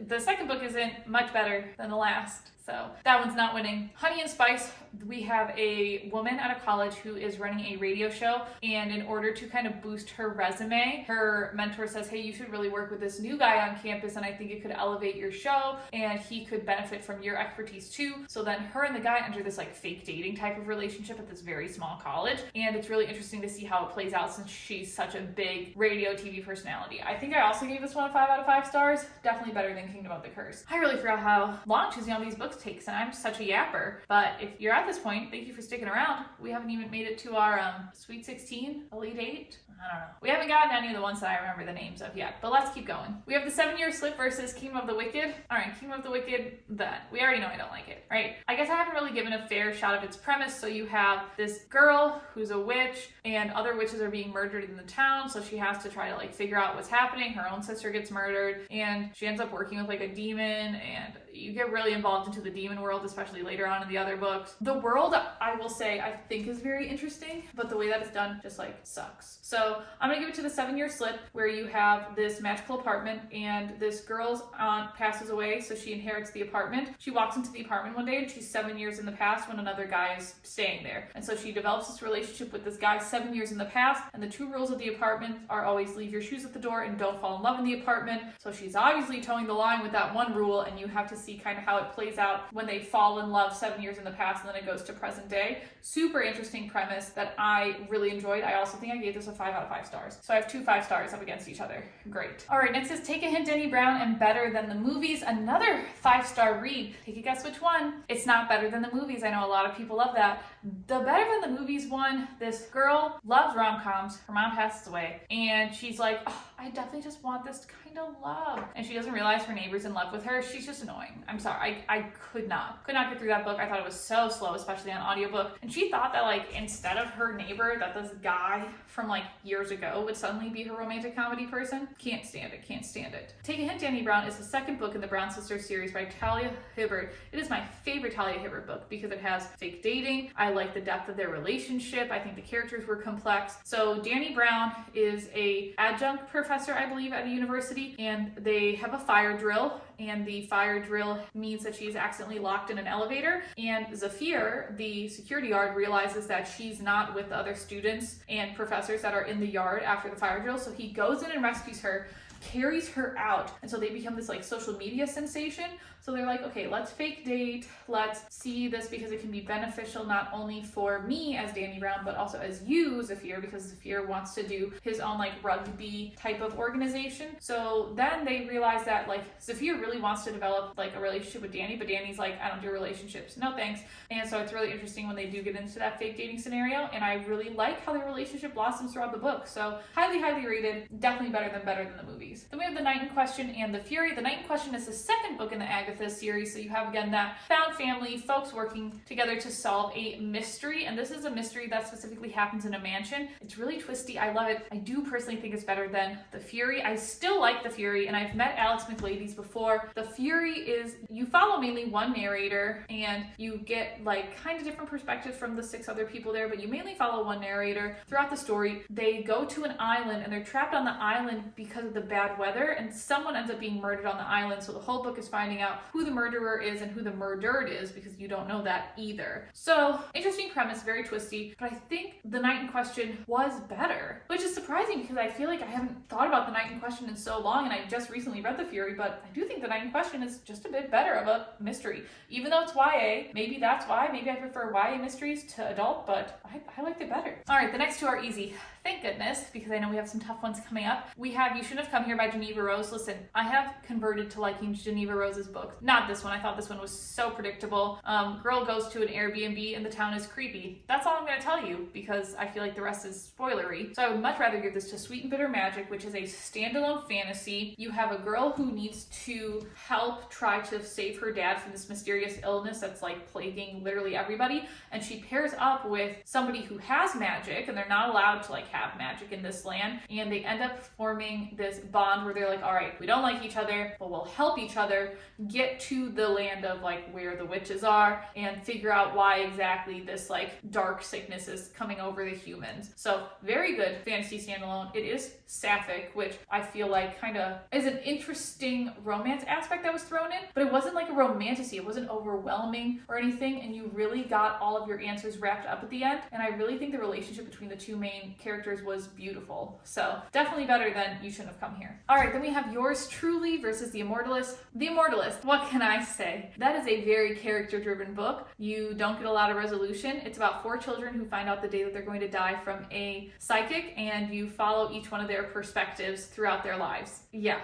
[SPEAKER 1] The second book isn't much better than the last, so that one's not winning. Honey and Spice, we have a woman at a college who is running a radio show, and in order to kind of boost her resume, her mentor says, hey, you should really work with this new guy on campus, and I think it could elevate your show, and he could benefit from your expertise too. So then her and the guy enter this like fake dating type of relationship at this very small college, and it's really interesting to see how it plays out since she's such a big radio TV personality. I think I also gave this one a 5 out of 5 stars. Definitely better than Kingdom of the Curse. I really forgot how long choosing all these books takes, and I'm such a yapper. But if you're at this point, thank you for sticking around. We haven't even made it to our Sweet 16, Elite 8. I don't know. We haven't gotten any of the ones that I remember the names of yet, but let's keep going. We have the 7-Year Slip versus Kingdom of the Wicked. All right, Kingdom of the Wicked, that we already know I don't like it, right? I guess I haven't really given a fair shot of its premise. So you have this girl who's a witch, and other witches are being murdered in the town, so she has to try to like figure out what's happening. Her own sister gets murdered, and she ends up working with like a demon, and you get really involved into the demon world, especially later on in the other books. The world, I will say, I think is very interesting, but the way that it's done just like sucks. So I'm gonna give it to the 7-Year Slip, where you have this magical apartment, and this girl's aunt passes away, so she inherits the apartment. She walks into the apartment one day, and she's 7 years in the past when another guy is staying there. And so she develops this relationship with this guy 7 years in the past, and the 2 rules of the apartment are always leave your shoes at the door and don't fall in love in the apartment. So she's obviously towing the line with that one rule, and you have to see kind of how it plays out when they fall in love 7 years in the past, and then it goes to present day. Super interesting premise that I really enjoyed. I also think I gave this a 5 out of 5 stars. So I have 2 5 stars up against each other. Great. All right, next is Take a Hint, Denny Brown and Better Than the Movies. Another 5-star read. Take a guess which one. It's not Better Than the Movies. I know a lot of people love that. The Better Than the Movies one, this girl loves rom-coms. Her mom passes away, and she's like, oh, I definitely just want this kind of love. And she doesn't realize her neighbor's in love with her. She's just annoying. I'm sorry. I could not get through that book. I thought it was so slow, especially on audiobook. And she thought that like instead of her neighbor, that this guy from like years ago would suddenly be her romantic comedy person. Can't stand it. Can't stand it. Take a Hint, Danny Brown is the second book in the Brown Sisters series by Talia Hibbert. It is my favorite Talia Hibbert book because it has fake dating. I I like the depth of their relationship. I think the characters were complex. So Dani Brown is a adjunct professor, I believe, at a university, and they have a fire drill, and the fire drill means that she's accidentally locked in an elevator, and Zafir, the security guard, realizes that she's not with the other students and professors that are in the yard after the fire drill, so he goes in and rescues her, carries her out, and so they become this like social media sensation. So they're like, okay, let's fake date, let's see this because it can be beneficial not only for me as Dani Brown, but also as you, Zafir, because Zafir wants to do his own like rugby type of organization. So then they realize that like Zafir really wants to develop like a relationship with Dani, but Dani's like, I don't do relationships, no thanks. And so it's really interesting when they do get into that fake dating scenario, and I really like how their relationship blossoms throughout the book. So highly, highly rated, definitely better than the movies. Then we have The Knight in Question and The Fury. The Knight in Question is the second book in the Agatha series, so you have again that found family, folks working together to solve a mystery, and this is a mystery that specifically happens in a mansion. It's really twisty. I love it. I do personally think it's better than The Fury. I still like The Fury, and I've met Alex McLady's before. The Fury is, you follow mainly one narrator, and you get like kind of different perspectives from the 6 other people there, but you mainly follow one narrator throughout the story. They go to an island, and they're trapped on the island because of the bad weather, and someone ends up being murdered on the island, so the whole book is finding out who the murderer is and who the murdered is, because you don't know that either. So interesting premise, very twisty, but I think The Knight in Question was better, which is surprising because I feel like I haven't thought about The Knight in Question in so long, and I just recently read The Fury, but I do think The Knight in Question is just a bit better of a mystery. Even though it's YA, maybe that's why, maybe I prefer YA mysteries to adult, but I liked it better. All right, the next 2 are easy. Thank goodness, because I know we have some tough ones coming up. We have You Shouldn't Have Come Here by Geneva Rose. Listen, I have converted to liking Geneva Rose's books. Not this one. I thought this one was so predictable. Girl goes to an Airbnb and the town is creepy. That's all I'm going to tell you because I feel like the rest is spoilery. So I would much rather give this to Sweet and Bitter Magic, which is a standalone fantasy. You have a girl who needs to help try to save her dad from this mysterious illness that's like plaguing literally everybody, and she pairs up with somebody who has magic, and they're not allowed to like have magic in this land, and they end up forming this bond where they're like, all right, we don't like each other, but we'll help each other get to the land of like where the witches are and figure out why exactly this like dark sickness is coming over the humans. So very good fantasy standalone. It is sapphic, which I feel like kind of is an interesting romance aspect that was thrown in, but it wasn't like a romantasy. It wasn't overwhelming or anything, and you really got all of your answers wrapped up at the end, and I really think the relationship between the 2 main characters was beautiful. So definitely better than You Shouldn't Have Come Here. All right, then we have Yours Truly versus The Immortalist. The Immortalist, what can I say? That is a very character-driven book. You don't get a lot of resolution. It's about 4 children who find out the day that they're going to die from a psychic, and you follow each one of their perspectives throughout their lives. Yeah.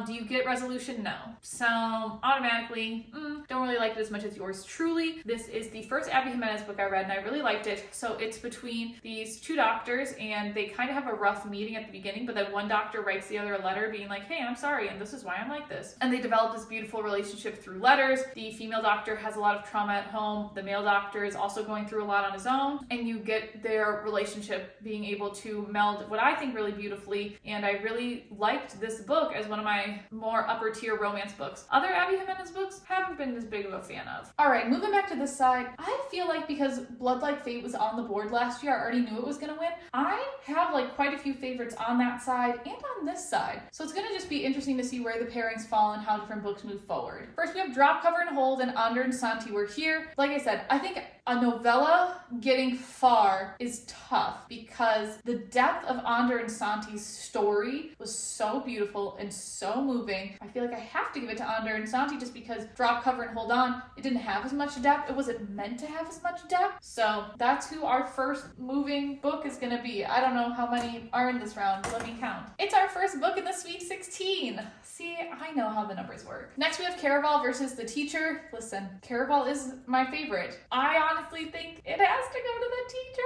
[SPEAKER 1] Do you get resolution? No. So automatically, don't really like it as much as Yours Truly. This is the first Abby Jimenez book I read, and I really liked it. So it's between these 2 doctors, and they kind of have a rough meeting at the beginning, but then one doctor writes the other a letter being like, hey, I'm sorry, and this is why I'm like this. And they develop this beautiful relationship through letters. The female doctor has a lot of trauma at home. The male doctor is also going through a lot on his own, and you get their relationship being able to meld what I think really beautifully, and I really liked this book as one of my more upper tier romance books. Other Abby Jimenez books haven't been as big of a fan of. All right, moving back to this side, I feel like because Blood Like Fate was on the board last year, I already knew it was gonna win. I have like quite a few favorites on that side and on this side. So it's gonna just be interesting to see where the pairings fall and how different books move forward. First, we have Drop, Cover, and Hold, and Ander and Santi were here. Like I said, I think a novella getting far is tough because the depth of Ander and Santi's story was so beautiful and so moving. I feel like I have to give it to Ander and Santi just because Drop, Cover, and Hold On, it didn't have as much depth. It wasn't meant to have as much depth. So that's who our first moving book is gonna be. I don't know how many are in this round. Let me count. It's our first book in the Sweet 16. See, I know how the numbers work. Next, we have Caraval versus The Teacher. Listen, Caraval is my favorite. I honestly think it has to go to The Teacher.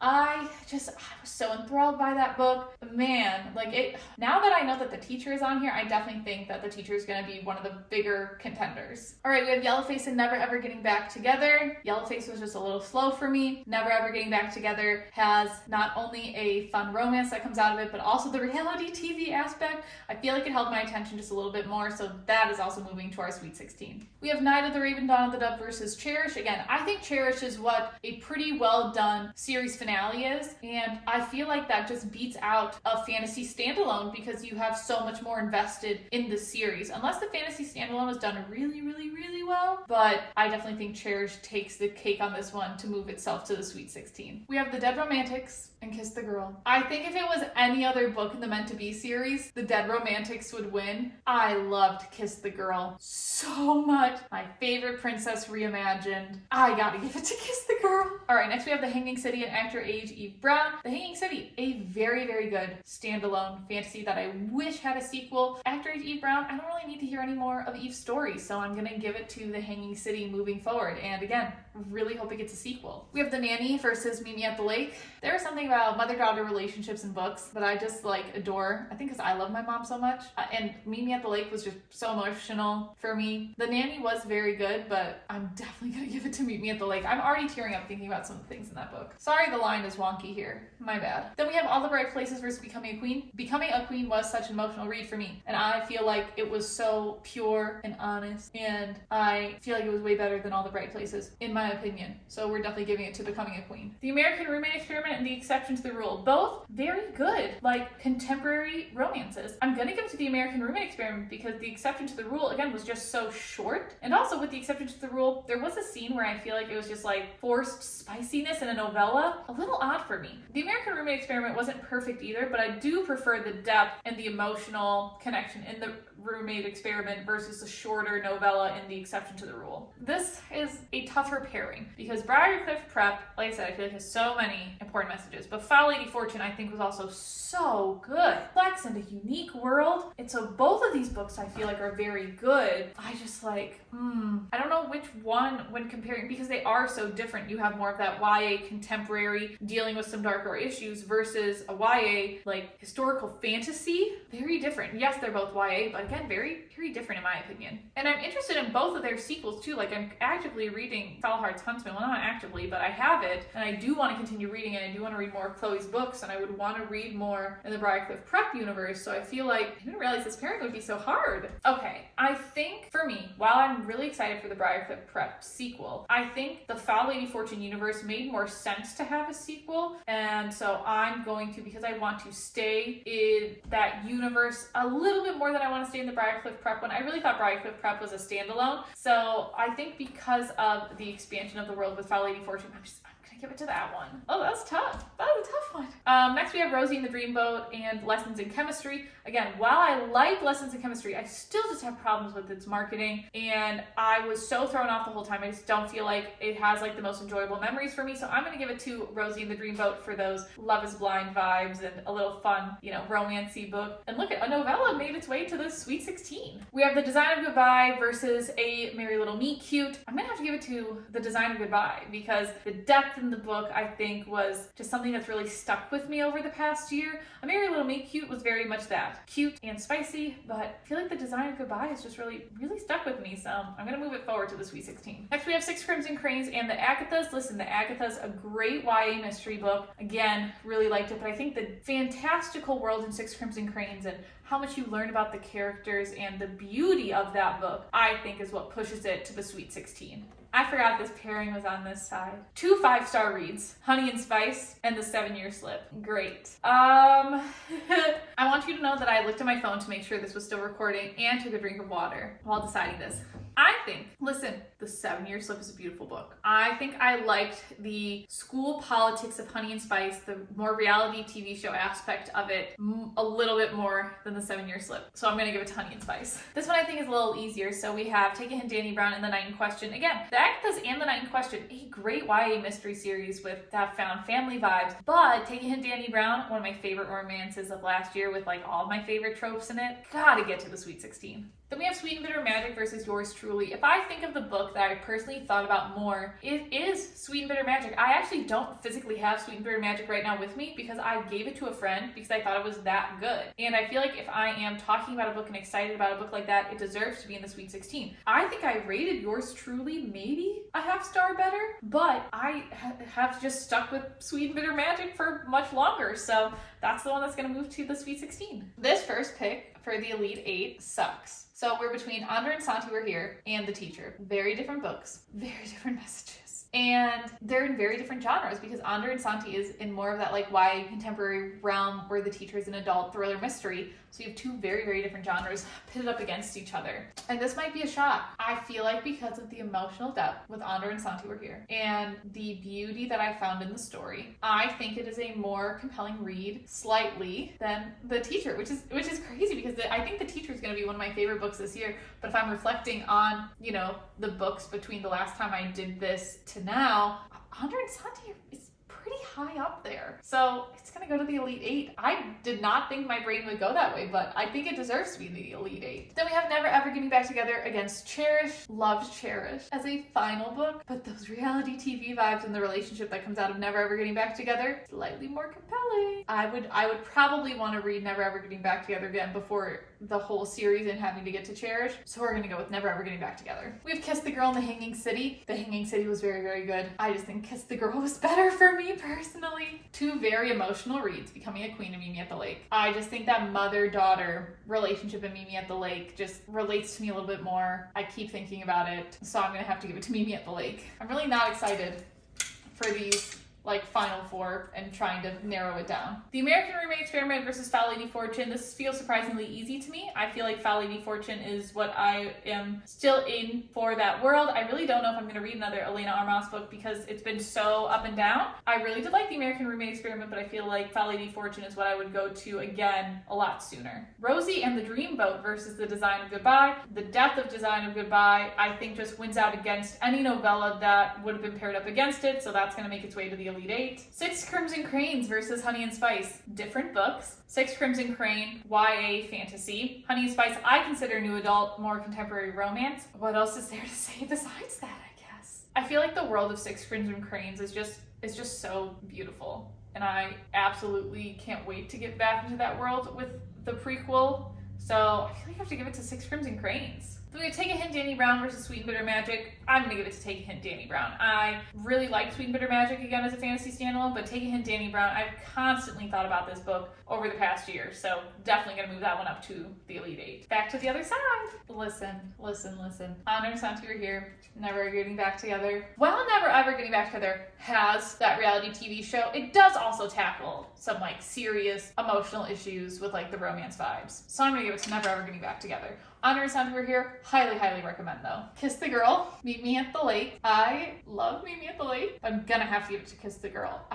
[SPEAKER 1] I was so enthralled by that book. Man, like it, now that I know that the teacher is on here, I definitely think that the teacher is going to be one of the bigger contenders. All right, we have Yellowface and Never Ever Getting Back Together. Yellowface was just a little slow for me. Never Ever Getting Back Together has not only a fun romance that comes out of it, but also the reality TV aspect. I feel like it held my attention just a little bit more, so that is also moving to our Sweet 16. We have Night of the Raven, Dawn of the Dove versus Cherish. Again, I think Cherish is what a pretty well done series finale is, and I feel like that just beats out a fantasy standalone because you have so much more invested in the series, unless the fantasy standalone was done really, really, really well. But I definitely think Cherish takes the cake on this one to move itself to the Sweet 16. We have The Dead Romantics and Kiss the Girl. I think if it was any other book in the Meant to Be series, The Dead Romantics would win. I loved Kiss the Girl so much. My favorite princess reimagined. I gotta give it to Kiss the Girl. All right, next we have The Hanging City and Actor Age Eve Brown. The Hanging City, a very, very good standalone fantasy that I wish had a sequel. Actor Age Eve Brown, I don't really need to hear any more of Eve's story, so I'm gonna give it to The Hanging City moving forward. And again, really hope it gets a sequel. We have The Nanny versus Meet Me at the Lake. There is something about mother-daughter relationships in books that I just like adore. I think because I love my mom so much. And Meet Me at the Lake was just so emotional for me. The Nanny was very good, but I'm definitely gonna give it to Meet Me at the Lake. I'm already tearing up thinking about some of the things in that book. Sorry, the line is wonky here. My bad. Then we have All the Bright Places versus Becoming a Queen. Becoming a Queen was such an emotional read for me, and I feel like it was so pure and honest, and I feel like it was way better than All the Bright Places, in my opinion. So we're definitely giving it to Becoming a Queen. The American Roommate Experiment and The Exception to the Rule. Both very good, like contemporary romances. I'm gonna give it to The American Roommate Experiment because The Exception to the Rule, again, was just so short. And also with The Exception to the Rule, there was a scene where I feel like it was just like forced spiciness in a novella. A little odd for me. The American Roommate Experiment wasn't perfect either, but I do prefer the depth and the emotional connection in the Roommate Experiment versus the shorter novella in The Exception to the Rule. This is a tougher pairing because Briarcliff Prep, like I said, I feel like has so many important messages, but Foul Lady Fortune I think was also so good. Complex and a unique world. And so both of these books I feel like are very good. I just like, I don't know which one when comparing because they are so different. You have more of that YA contemporary dealing with some darker issues versus a YA like historical fantasy. Very different. Yes, they're both YA, but again, very, very different in my opinion. And I'm interested in both of their sequels too. Like I'm actively reading Foulheart's Huntsman. Well, not actively, but I have it, and I do want to continue reading it. I do want to read more of Chloe's books, and I would want to read more in the Briarcliff Prep universe. So I feel like I didn't realize this pairing would be so hard. Okay, I think for me, while I'm really excited for the Briarcliff Prep sequel, I think the Foul Lady Fortune universe made more sense to have a sequel, and so I'm going to, because I want to stay in that universe a little bit more than I want to stay in the Briarcliff Prep one. I really thought Briarcliff Prep was a standalone, so I think because of the expansion of the world with Foul Lady Fortune, I'm gonna give it to that one. Oh, that's tough. That was a tough one. Next we have Rosie and the Dreamboat and Lessons in Chemistry. Again, while I like Lessons in Chemistry, I still just have problems with its marketing, and I was so thrown off the whole time. I just don't feel like it has like the most enjoyable memories for me, so I'm gonna give it to Rosie and the Dreamboat for those Love is Blind vibes and a little fun, you know, romancy book. And look, at a novella made its way to the Sweet 16. We have The Design of Goodbye versus A Merry Little Meet Cute. I'm gonna have to give it to The Design of Goodbye because the depth in the book I think was just something that's really stuck with me over the past year. A Merry Little Meet Cute was very much that. Cute and spicy, but I feel like The Design of Goodbye is just really, really stuck with me, so I'm gonna move it forward to the Sweet 16. Next we have Six Crimson Cranes and The Agathas. Listen, The Agathas, a great YA mystery book. Again, really liked it, but I think the fantastical world in Six Crimson Cranes and how much you learn about the characters and the beauty of that book, I think is what pushes it to the Sweet 16. I forgot this pairing was on this side. 2 5-star reads, Honey and Spice and The 7-Year Slip. Great. I want you to know that I looked at my phone to make sure this was still recording and took a drink of water while deciding this. I think, listen, The 7-Year Slip is a beautiful book. I think I liked the school politics of Honey and Spice, the more reality TV show aspect of it, a little bit more than The 7-Year Slip. So I'm gonna give it to Honey and Spice. This one I think is a little easier. So we have Take a Hint, Danny Brown and The Night in Question. Again, The Agathas and The Night in Question, a great YA mystery series with that found family vibes. But Take a Hint, Danny Brown, one of my favorite romances of last year with like all of my favorite tropes in it. Gotta get to the Sweet 16. The Then we have Sweet and Bitter Magic versus Yours Truly. If I think of the book that I personally thought about more, it is Sweet and Bitter Magic. I actually don't physically have Sweet and Bitter Magic right now with me because I gave it to a friend because I thought it was that good. And I feel like if I am talking about a book and excited about a book like that, it deserves to be in the Sweet 16. I think I rated Yours Truly maybe a half star better, but I have just stuck with Sweet and Bitter Magic for much longer. So that's the one that's going to move to the Sweet 16. This first pick for the Elite 8 sucks. So we're between Andre and Santi Were Here and The Teacher. Very different books, very different messages. And they're in very different genres because Andre and Santi is in more of that like YA contemporary realm where The Teacher is an adult thriller mystery. So you have two very, very different genres pitted up against each other. And this might be a shock. I feel like because of the emotional depth with Andre and Santi Were Here and the beauty that I found in the story, I think it is a more compelling read slightly than The Teacher, which is crazy because I think The Teacher is going to be one of my favorite books this year. But if I'm reflecting on, the books between the last time I did this to now, Andre and Santi is pretty high up there. So it's gonna go to the Elite 8. I did not think my brain would go that way, but I think it deserves to be the Elite 8. Then we have Never Ever Getting Back Together against Cherish. Loved Cherish as a final book, but those reality TV vibes and the relationship that comes out of Never Ever Getting Back Together, slightly more compelling. I would probably want to read Never Ever Getting Back Together again before the whole series and having to get to Cherish. So we're gonna go with Never Ever Getting Back Together. We have Kiss the Girl and The Hanging City. The Hanging City was very, very good. I just think Kiss the Girl was better for me personally. Two very emotional reads, Becoming a Queen and Mimi at the Lake. I just think that mother-daughter relationship in Mimi at the Lake just relates to me a little bit more. I keep thinking about it, so I'm gonna have to give it to Mimi at the Lake. I'm really not excited for these final four and trying to narrow it down. The American Roommate Experiment versus Foul Lady Fortune. This feels surprisingly easy to me. I feel like Foul Lady Fortune is what I am still in for that world. I really don't know if I'm going to read another Elena Armas book because it's been so up and down. I really did like The American Roommate Experiment, but I feel like Foul Lady Fortune is what I would go to again a lot sooner. Rosie and the Dreamboat versus The Design of Goodbye. The depth of Design of Goodbye, I think, just wins out against any novella that would have been paired up against it, so that's going to make its way to the Elite 8. Six Crimson Cranes versus Honey and Spice. Different books. Six Crimson Crane, YA fantasy. Honey and Spice, I consider new adult, more contemporary romance. What else is there to say besides that, I guess? I feel like the world of Six Crimson Cranes is just so beautiful. And I absolutely can't wait to get back into that world with the prequel. So I feel like I have to give it to Six Crimson Cranes. So we have Take a Hint, Danny Brown versus Sweet and Bitter Magic. I'm going to give it to Take a Hint, Danny Brown. I really like Sweet and Bitter Magic again as a fantasy standalone, but Take a Hint, Danny Brown, I've constantly thought about this book over the past year, so definitely going to move that one up to the Elite 8. Back to the other side. Listen. Honor and Santi Were Here, Never Ever Getting Back Together. While Never Ever Getting Back Together has that reality TV show, it does also tackle some serious emotional issues with the romance vibes. So I'm going to give it to Never Ever Getting Back Together. Honor and Santi Were Here, highly, highly recommend though. Kiss the Girl, Meet Me at the Lake. I love Meet Me at the Lake. I'm gonna have to give it to Kiss the Girl.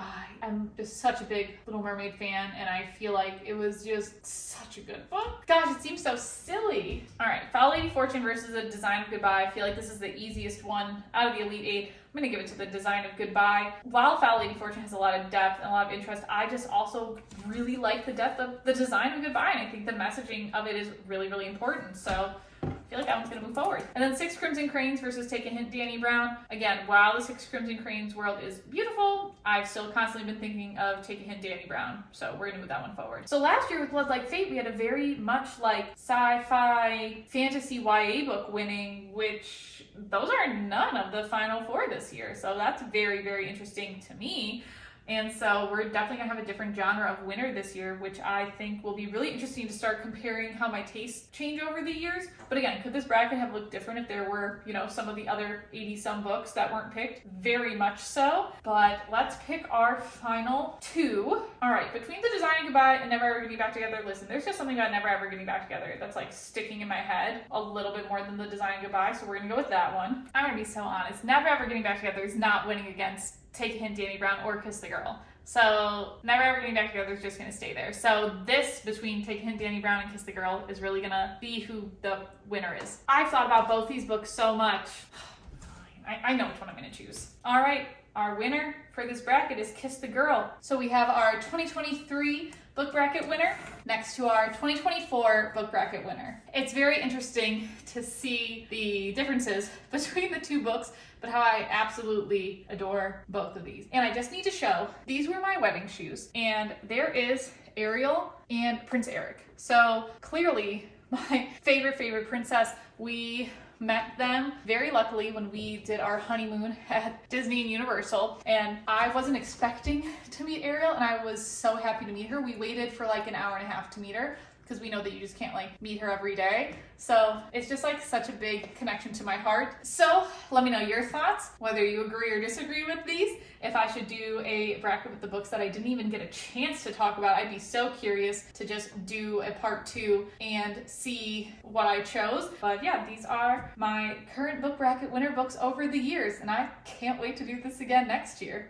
[SPEAKER 1] I'm just such a big Little Mermaid fan and I feel like it was just such a good book. Gosh, it seems so silly. All right, Foul Lady Fortune versus A Design of Goodbye. I feel like this is the easiest one out of the Elite 8. I'm going to give it to The Design of Goodbye. While Foul Lady Fortune has a lot of depth and a lot of interest, I just also really like the depth of The Design of Goodbye, and I think the messaging of it is really, really important. So I feel like that one's going to move forward. And then Six Crimson Cranes versus Take a Hint, Danny Brown. Again, while the Six Crimson Cranes world is beautiful, I've still constantly been thinking of Take a Hint, Danny Brown. So we're going to move that one forward. So last year with Blood Like Fate, we had a very much sci-fi fantasy YA book winning, which those are none of the final four this year. So that's very, very interesting to me. And so we're definitely gonna have a different genre of winner this year, which I think will be really interesting to start comparing how my tastes change over the years. But again, could this bracket have looked different if there were, some of the other 80-some books that weren't picked? Very much so. But let's pick our final two. All right, between The Design of Goodbye and Never Ever Getting Back Together, listen, there's just something about Never Ever Getting Back Together that's sticking in my head a little bit more than The Design of Goodbye, so we're gonna go with that one. I'm gonna be so honest. Never Ever Getting Back Together is not winning against Take a Hint, Danny Brown, or Kiss the Girl. So Never Ever Getting Back Together is just going to stay there. So this between Take a Hint, Danny Brown, and Kiss the Girl is really going to be who the winner is. I've thought about both these books so much. I know which one I'm going to choose. All right, our winner for this bracket is Kiss the Girl. So we have our 2023 book bracket winner next to our 2024 book bracket winner. It's very interesting to see the differences between the two books, but how I absolutely adore both of these. And I just need to show, these were my wedding shoes, and there is Ariel and Prince Eric. So clearly my favorite princess. We met them very luckily when we did our honeymoon at Disney and Universal, and I wasn't expecting to meet Ariel, and I was so happy to meet her. We waited for like an hour and a half to meet her because we know that you just can't like meet her every day. So it's just like such a big connection to my heart. So let me know your thoughts, whether you agree or disagree with these. If I should do a bracket with the books that I didn't even get a chance to talk about, I'd be so curious to just do a part 2 and see what I chose. But yeah, these are my current book bracket winner books over the years, and I can't wait to do this again next year.